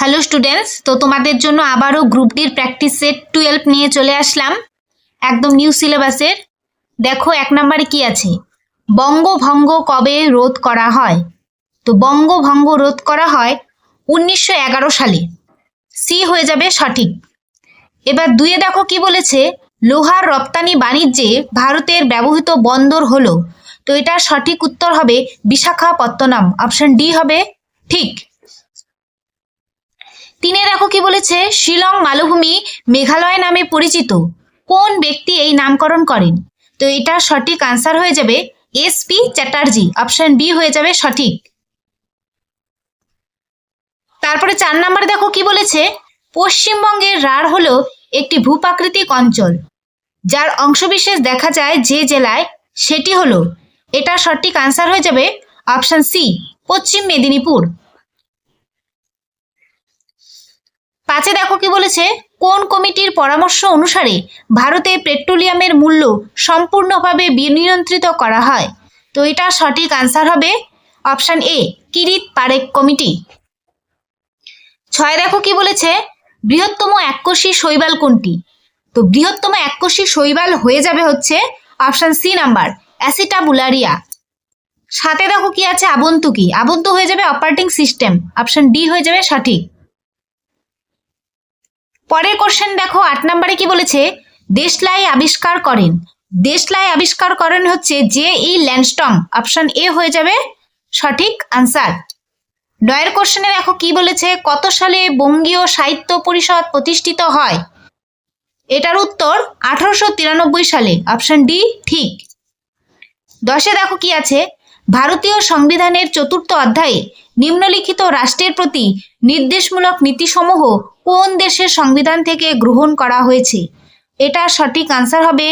Hello students, তো তোমাদের জন্য আবারও গ্রুপ ডির প্র্যাকটিস সেট 12 নিয়ে চলে আসলাম একদম নিউ সিলেবাসের। দেখো 1 নম্বরে কি আছে, বঙ্গভঙ্গ কবে রোধ করা হয়? তো বঙ্গভঙ্গ রোধ করা হয় 1911 সালে। সি হয়ে যাবে সঠিক। এবার 2-এ দেখো কি বলেছে, লোহার রপ্তানি বাণিজ্যে ভারতের ব্যবহৃত বন্দর হলো। তো এটার সঠিক উত্তর হবে বিশাখাপত্তনম, অপশন ডি হবে ঠিক। 3-এ দেখো কি বলেছে, শিলং মালভূমি মেঘালয় নামে পরিচিত কোন ব্যক্তি এই নামকরণ করেন? তো এটার সঠিক আনসার হয়ে যাবে এস.পি. চ্যাটার্জি, অপশন বি হয়ে যাবে সঠিক। তারপরে 4 নম্বরে দেখো কি বলেছে, পশ্চিমবঙ্গের রাঢ় হলো একটি ভূপ্রাকৃতিক অঞ্চল যার অংশবিশেষ দেখা যায় যে জেলায়, সেটি হলো। এটার সঠিক আনসার হয়ে যাবে অপশন সি, পশ্চিম মেদিনীপুর। 5-এ দেখো কি বলেছে, কোন কমিটির পরামর্শ অনুসারে ভারতে পেট্রোলিয়ামের মূল্য সম্পূর্ণভাবে বিনিয়ন্ত্রিত করা হয়? তো এটা সঠিক আনসার হবে option A, Kirit Parekh committee. 6-এ দেখো কি বলেছে, বৃহত্তম এককোষী শৈবাল কোনটি? তো বৃহত্তম এককোষী শৈবাল হয়ে যাবে হচ্ছে অপশন সি নাম্বার, অ্যাসিটাবুলারিয়া। 7-এ দেখো কি আছে, আগন্তুকী, আগন্তু হয়ে যাবে অপারেটিং সিস্টেম, অপশন ডি হয়ে যাবে সঠিক। পরের কোশ্চেন দেখো 8 নম্বরে কি বলেছে, দেশলাই আবিষ্কার করেন? দেশলাই আবিষ্কার করেন হচ্ছে জে.ই. ল্যান্ডস্টং, অপশন এ হয়ে যাবে সঠিক আনসার। 9-এর কোশ্চেনে দেখো কি বলেছে, কত সালে বঙ্গীয় সাহিত্য পরিষদ প্রতিষ্ঠিত হয়? এটার উত্তর 1893 সালে, অপশন ডি ঠিক। 10-এ দেখো কি আছে, ভারতীয় সংবিধানের 4র্থ অধ্যায়ে নিম্নলিখিত রাষ্ট্রের প্রতি নির্দেশমূলক নীতিসমূহ কোন দেশের সংবিধান থেকে গ্রহণ করা হয়েছে? এটা সঠিক আনসার হবে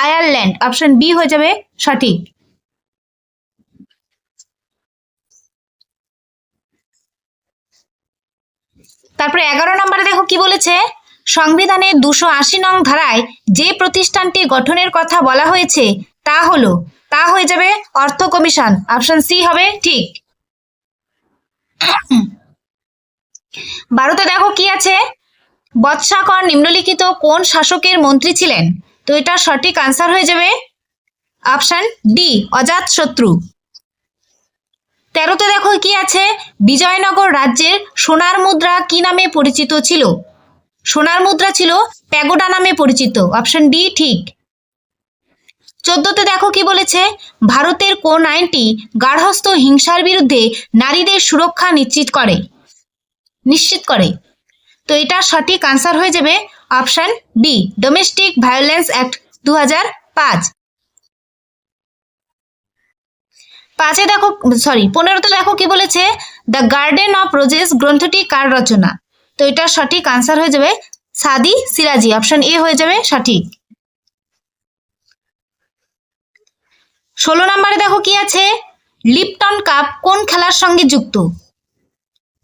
আয়ারল্যান্ড, অপশন বি হয়ে যাবে সঠিক। তারপরে 11 নম্বরে দেখো কি বলেছে, সংবিধানের 280 নং ধারায় যে প্রতিষ্ঠানটি গঠনের কথা বলা হয়েছে তা হয়ে যাবে অর্থ কমিশন, অপশন সি হবে ঠিক। 12-তে দেখো কি আছে, বৎসাকর নিম্নলিখিত কোন শাসকের মন্ত্রী ছিলেন? তো এটা সঠিক আনসার হয়ে যাবে অপশন ডি, অজাতশত্রু। 13-তে দেখো কি আছে, বিজয়নগর রাজ্যের সোনার মুদ্রা কি নামে পরিচিত ছিল? সোনার মুদ্রা ছিল প্যাগোডা নামে পরিচিত, অপশন ডি ঠিক। 14-তে দেখো কি বলেছে, ভারতের কোন আইনটি গার্হস্থ্য হিংসার বিরুদ্ধে নারীদের সুরক্ষা নিশ্চিত করে? তো এটা সঠিক আনসার হয়ে যাবে option B, domestic violence act 2005। 15-তে দেখো কি বলেছে, দ্য গার্ডেন অফ রোজেস গ্রন্থটি কার রচনা? তো এটা সঠিক আনসার হয়ে যাবে সাদি সিরাজি, অপশন এ হয়ে যাবে সঠিক। 16 নম্বরে দেখো কি আছে, লিপটন কাপ কোন খেলার সঙ্গে যুক্ত?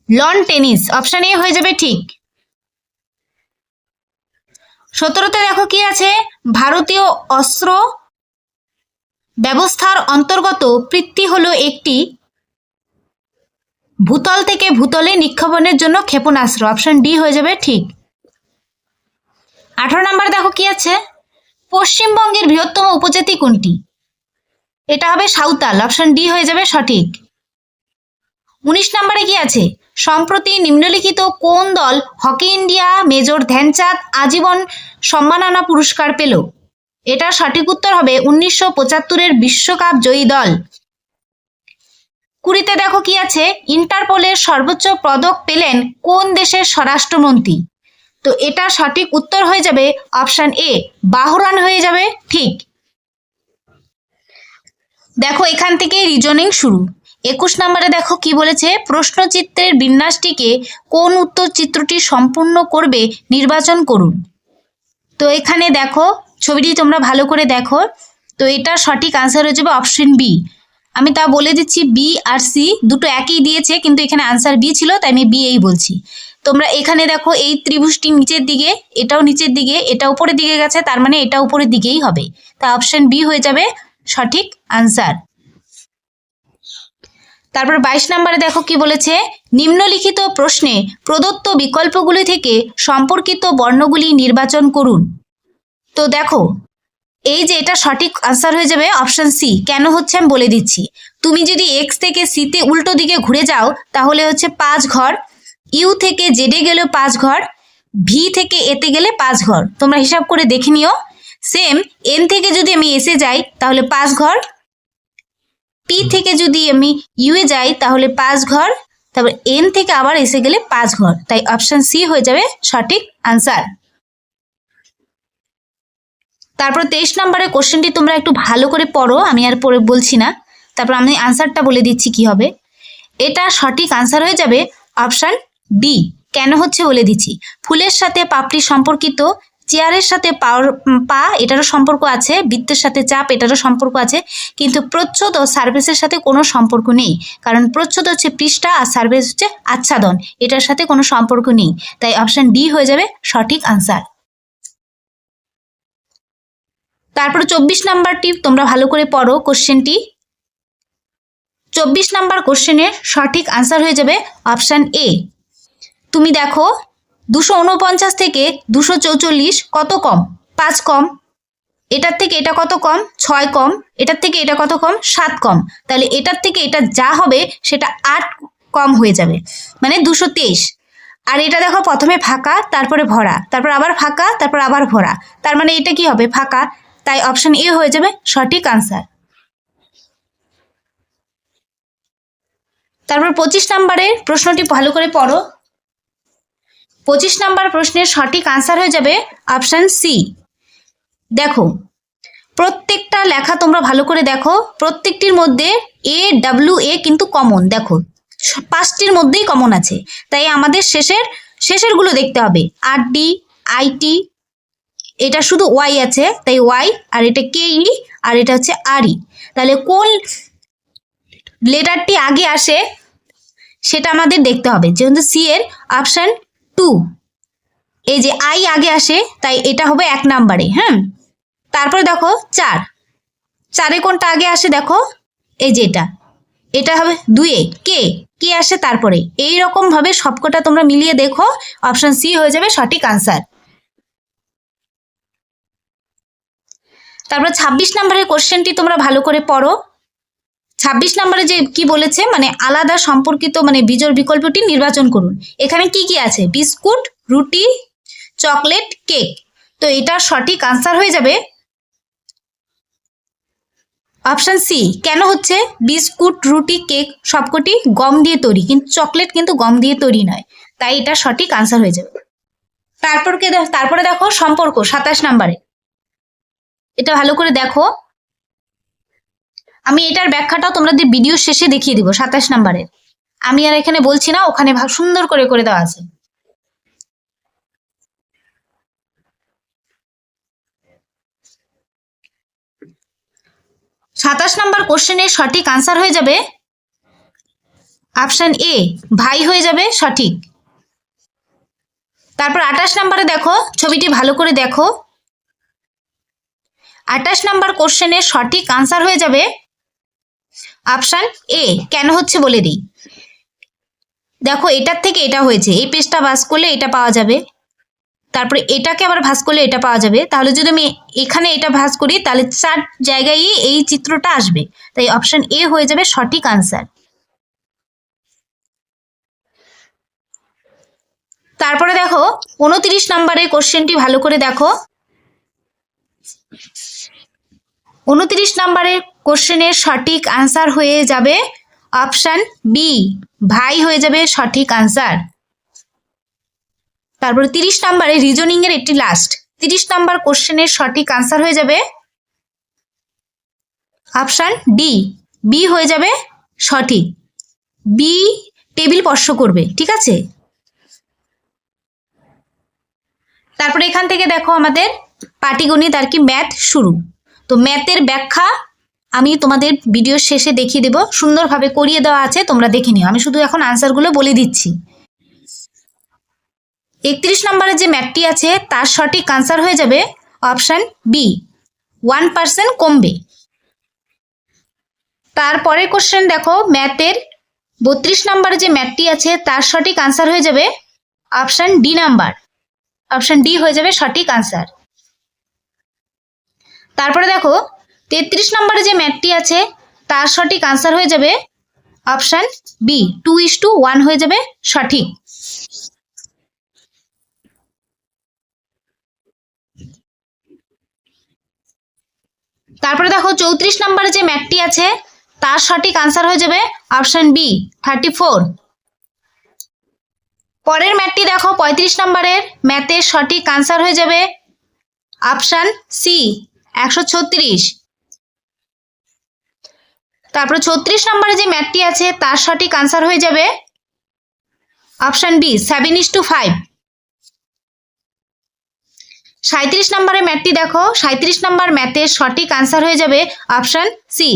লন টেনিস, অপশন এ হয়ে যাবে ঠিক। 17-তে দেখো কি আছে, ভারতীয় অস্ত্র ব্যবস্থার অন্তর্গত পৃথ্বী হলো একটি ভূতল থেকে ভূতলে নিক্ষেপণের জন্য ক্ষেপণাস্ত্র, অপশন ডি হয়ে যাবে ঠিক। 18 নম্বরে দেখো কি আছে, পশ্চিমবঙ্গের বৃহত্তম উপজাতি কোনটি? এটা হবে সাঁওতাল, অপশন ডি হয়ে যাবে সঠিক। 19 নম্বরে কি আছে, সম্প্রতি নিম্নলিখিত কোন দল হকি ইন্ডিয়া মেজর ধ্যানচাঁদ আজীবন সম্মাননা পুরস্কার পেল? এটা সঠিক উত্তর হবে 1975-এর বিশ্বকাপ জয়ী দল। 20-তে দেখো কি আছে, ইন্টারপোলের সর্বোচ্চ পদক পেলেন কোন দেশের স্বরাষ্ট্রমন্ত্রী? তো এটা সঠিক উত্তর হয়ে যাবে অপশন এ, বাহরাইন হয়ে যাবে ঠিক। দেখো এখান থেকে রিজনিং শুরু। 21 নম্বরে দেখো কি বলেছে, প্রশ্নচিত্রের বিন্যাসটিকে কোন উত্তর চিত্রটি সম্পূর্ণ করবে নির্বাচন করুন। তো এখানে দেখো ছবিটি তোমরা ভালো করে দেখো, তো এটা সঠিক আনসার হয়ে যাবে অপশন বি। আমি তা বলে দিচ্ছি, বি আর সি দুটো একই দিয়েছে, কিন্তু এখানে আনসার বি ছিল, তাই আমি বি এই বলছি। তোমরা এখানে দেখো এই ত্রিভুজটি নিচের দিকে, এটাও নিচের দিকে, এটা উপরের দিকে গেছে, তার মানে এটা উপরের দিকেই হবে, তা অপশন বি হয়ে যাবে সঠিক আনসার। তারপর 22 নম্বরে দেখো কি বলেছে, নিম্নলিখিত প্রশ্নে প্রদত্ত বিকল্পগুলি থেকে সম্পর্কিত বর্ণগুলি নির্বাচন করুন। তো দেখো, এই যে এটা সঠিক আনসার হয়ে যাবে অপশন সি। কেন হচ্ছে আমি বলে দিচ্ছি। তুমি যদি এক্স থেকে সিতে উল্টো দিকে ঘুরে যাও তাহলে হচ্ছে 5 ঘর, ইউ থেকে জেডে গেলেও 5 ঘর, ভি থেকে এতে গেলে 5 ঘর। তোমরা হিসাব করে দেখে নিও। সেম এন থেকে যদি আমি এসে যাই তাহলে 5 ঘর, পি থেকে যদি আমি ইউ এ যাই তাহলে 5 ঘর, তারপর এন থেকে আবার এসে গেলে 5 ঘর। তাই অপশন সি হয়ে যাবে সঠিক আনসার। তারপর 23 নম্বরের কোশ্চেনটি তোমরা একটু ভালো করে পড়ো, আমি আর পড়ে বলছি না। তারপর আমি আনসারটা বলে দিচ্ছি কি হবে। এটা সঠিক আনসার হয়ে যাবে অপশন ডি। কেন হচ্ছে বলে দিচ্ছি। ফুলের সাথে পাপড়ি সম্পর্কিত, চেয়ারের সাথে পা এটারও সম্পর্ক আছে, বৃত্তের সাথে চাপ এটারও সম্পর্ক আছে, কিন্তু প্রচ্ছদ ও সারফেসের সাথে কোনো সম্পর্ক নেই। কারণ প্রচ্ছদ হচ্ছে পৃষ্ঠা আর সারফেস হচ্ছে আচ্ছাদন, এটার সাথে কোনো সম্পর্ক নেই। তাই অপশন ডি হয়ে যাবে সঠিক আনসার। তারপর 24 নাম্বারটি তোমরা ভালো করে পড়ো কোশ্চেনটি। 24 নাম্বার কোশ্চেনের সঠিক আনসার হয়ে যাবে অপশন এ। তুমি দেখো 249 থেকে 244 কত কম? 5 কম। এটার থেকে এটা কত কম? 6 কম। এটার থেকে এটা কত কম? 7 কম। তাহলে এটার থেকে এটা যা হবে সেটা 8 কম হয়ে যাবে, মানে 223। আর এটা দেখো প্রথমে ফাঁকা, তারপরে ভরা, তারপর আবার ফাঁকা, তারপর আবার ভরা, তার মানে এটা কি হবে? ফাঁকা। তাই অপশন এ হয়ে যাবে সঠিক আনসার। তারপর 25 নম্বরের প্রশ্নটি ভালো করে পড়ো। 25 নম্বর প্রশ্নের সঠিক আনসার হয়ে যাবে অপশন সি। দেখো, প্রত্যেকটা লেখা তোমরা ভালো করে দেখো, প্রত্যেকটির মধ্যে এ ডাব্লিউ এ কিন্তু কমন। দেখো 5টির মধ্যেই কমন আছে, তাই আমাদের শেষেরগুলো দেখতে হবে। আর ডি, আইটি, এটা শুধু ওয়াই আছে, তাই ওয়াই, আর এটা কে ই, আর এটা হচ্ছে আর ই। তাহলে কোন লেটারটি আগে আসে সেটা আমাদের দেখতে হবে। যেহেতু সি এর অপশন 2, এই যে আই আগে আসে, তাই এটা হবে 1 নাম্বারে। হ্যাঁ, তারপরে দেখো 4 কোনটা আগে আসে? দেখো এই যে এটা হবে 2 কে আসে তারপরে। এই রকম ভাবে সবকটা তোমরা মিলিয়ে দেখো, অপশন সি হয়ে যাবে সঠিক আনসার। তারপর 26 নম্বরের কোশ্চেনটি তোমরা ভালো করে পড়ো। 26 নম্বরে যে কি বলেছে, মানে আলাদা সম্পর্কিত মানে বিজোড় বিকল্পটি নির্বাচন করুন। এখানে কি কি আছে? বিস্কুট, রুটি, চকলেট, কেক। তো এটার সঠিক আনসার হয়ে যাবে অপশন সি। কেন হচ্ছে? বিস্কুট, রুটি, কেক সবকটি গম দিয়ে তৈরি, কিন্তু চকলেট কিন্তু গম দিয়ে তৈরি নয়। তাই এটা সঠিক আনসার হয়ে যাবে। তারপরে দেখো সম্পর্ক 27 নম্বরে। এটা ভালো করে দেখো, আমি এটার ব্যাখ্যাটাও তোমাদের ভিডিও শেষে দেখিয়ে দিব 27 নম্বরের। আমি আর এখানে বলছি না, ওখানে সুন্দর করে করে দেওয়া আছে। সাতাশ নম্বর কোশ্চেনের সঠিক আনসার হয়ে যাবে অপশন এ, ভাই হয়ে যাবে সঠিক। তারপর 28 নম্বরে দেখো, ছবিটি ভালো করে দেখো। 28 নম্বর কোশ্চেনের সঠিক আনসার হয়ে যাবে অপশন এ। কেন হচ্ছে বলে দিই। দেখো এটার থেকে এটা হয়েছে, এই পেজটা ভাঁজ করলে এটা পাওয়া যাবে, তারপরে এটাকে আবার ভাঁজ করলে এটা পাওয়া যাবে। তাহলে যদি আমি এখানে এটা ভাঁজ করি তাহলে 4 জায়গায় এই চিত্রটা আসবে। তাই অপশন এ হয়ে যাবে সঠিক আনসার। তারপরে দেখো 29 নম্বরের কোশ্চেনটি ভালো করে দেখো। 29 নম্বরের কোশ্চেনের সঠিক আনসার হয়ে যাবে অপশন বি, ভাই হয়ে যাবে সঠিক আনসার। তারপরে 30 নম্বরে রিজনিং এর একটি লাস্ট 30 নম্বর কোশ্চেনের সঠিক আনসার হয়ে যাবে অপশন ডি, বি হয়ে যাবে সঠিক। বি টেবিল স্পর্শ করবে, ঠিক আছে। তারপরে এখান থেকে দেখো আমাদের পাটিগণিত আর কি ম্যাথ শুরু। তো ম্যাথের ব্যাখ্যা আমি তোমাদের ভিডিওর শেষে দেখিয়ে দেব, সুন্দরভাবে করিয়ে দেওয়া আছে, তোমরা দেখে নিও। আমি শুধু এখন আনসারগুলো বলে দিচ্ছি। 31 নম্বরে যে ম্যাথটি আছে তার সঠিক আনসার হয়ে যাবে অপশন বি, 1% কমবে। তারপরের কোশ্চেন দেখো, ম্যাথের 32 নম্বরে যে ম্যাথটি আছে তার সঠিক আনসার হয়ে যাবে option D number. Option D হয়ে যাবে সঠিক আনসার। তারপরে দেখো 33 নম্বরে যে ম্যাথটি আছে তার সঠিক আনসার হয়ে যাবে অপশন বি 2:1 হয়ে যাবে সঠিক। তারপরে দেখো 34 নম্বরে যে ম্যাথটি আছে তার সঠিক আনসার হয়ে যাবে অপশন বি 34। পরের ম্যাথটি দেখো 35 নম্বরের ম্যাথের সঠিক আনসার হয়ে যাবে অপশন সি 136। তারপরে 36 নম্বরে যে ম্যাথটি আছে তার সঠিক আনসার হয়ে যাবে অপশন বি 7:5। 37 নম্বরের ম্যাথটি দেখো 37 নম্বর ম্যাথের সঠিক আনসার হয়ে যাবে অপশন সি।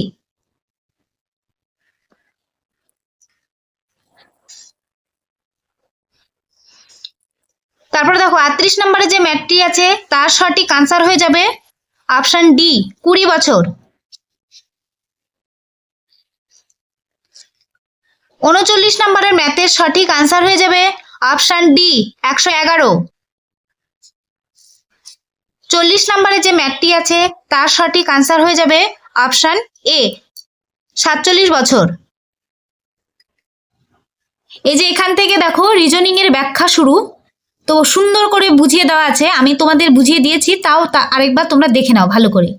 তারপরে দেখো 38 নম্বরে যে ম্যাথটি আছে তার সঠিক আনসার হয়ে যাবে অপশন ডি 20 বছর। 39 নম্বরের ম্যাথের সঠিক আনসার হয়ে যাবে অপশন ডি 111। 40 নম্বরে যে ম্যাথটি আছে তার সঠিক আনসার হয়ে যাবে অপশন এ 47 বছর। এই যে এখান থেকে দেখো রিজনিং এর ব্যাখ্যা শুরু, তো সুন্দর করে বুঝিয়ে দেওয়া আছে, আমি তোমাদের বুঝিয়ে দিয়েছি, তাও আরেকবার তোমরা দেখে নাও ভালো করে।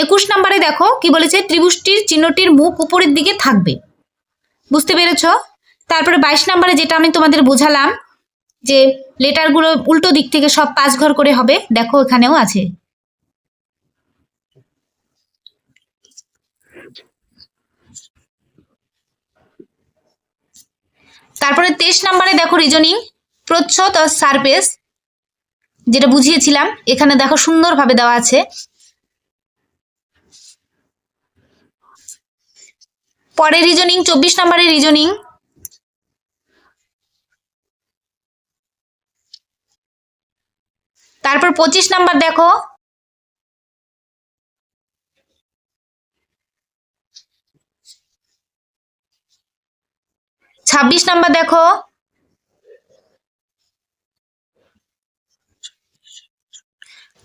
21 নম্বরে দেখো কি বলেছে, ত্রিভুজটির চিহ্নটির মুখ উপরের দিকে থাকবে, বুঝতে পেরেছ? তারপরে 22 নম্বরে যেটা আমি তোমাদের বোঝালাম যে লেটারগুলো উল্টো দিক থেকে সব 5 ঘর করে হবে, দেখো এখানেও আছে। তারপরে 23 নম্বরে দেখো রিজনিং প্রচ্ছদ ও সারফেস, যেটা বুঝিয়েছিলাম এখানে দেখো সুন্দরভাবে দেওয়া আছে। পরে রিজনিং 24 নম্বরের রিজনিং, তারপর 25 নাম্বার দেখো ছাব্বিশ নাম্বার দেখো,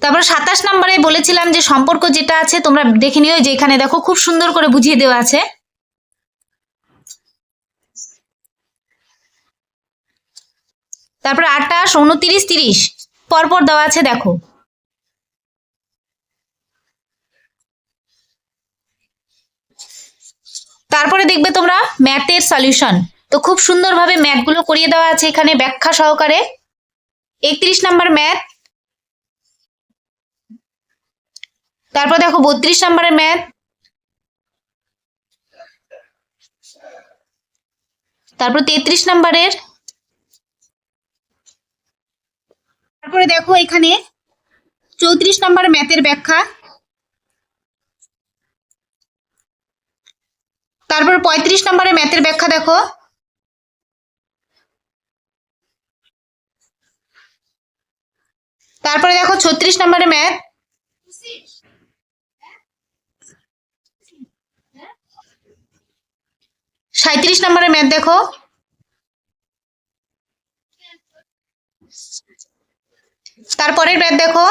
তারপর 27 নম্বরে বলেছিলাম যে সম্পর্ক যেটা আছে তোমরা দেখে নিও, যে এখানে দেখো খুব সুন্দর করে বুঝিয়ে দেওয়া আছে। তারপর 28, 29, 30 পরপর দেওয়া আছে দেখো। তারপরে দেখবে তোমরা ম্যাথের সলিউশন, তো খুব সুন্দরভাবে ম্যাথগুলো করিয়ে দেওয়া আছে এখানে ব্যাখ্যা সহকারে। 31 নাম্বার ম্যাথ, তারপর দেখো 32 নম্বরের ম্যাথ, তারপর 33 নম্বরের, তারপরে দেখো এখানে 34 নম্বর ম্যাথের ব্যাখ্যা, তারপর 35 নম্বরের ম্যাথের ব্যাখ্যা দেখো, তারপরে দেখো 36 নম্বরের ম্যাথ, সাঁইত্রিশ নম্বরের ম্যাথ দেখো, তারপরের ম্যাথ দেখো,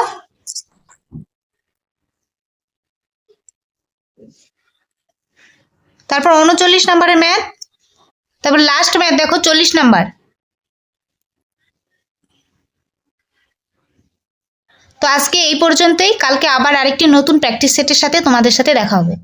তারপর 39 নম্বরের ম্যাথ, তারপর লাস্ট ম্যাথ দেখো 40 নাম্বার। তো আজকে এই পর্যন্তই, কালকে আবার আরেকটি নতুন প্র্যাকটিস সেটের সাথে তোমাদের সাথে দেখা হবে।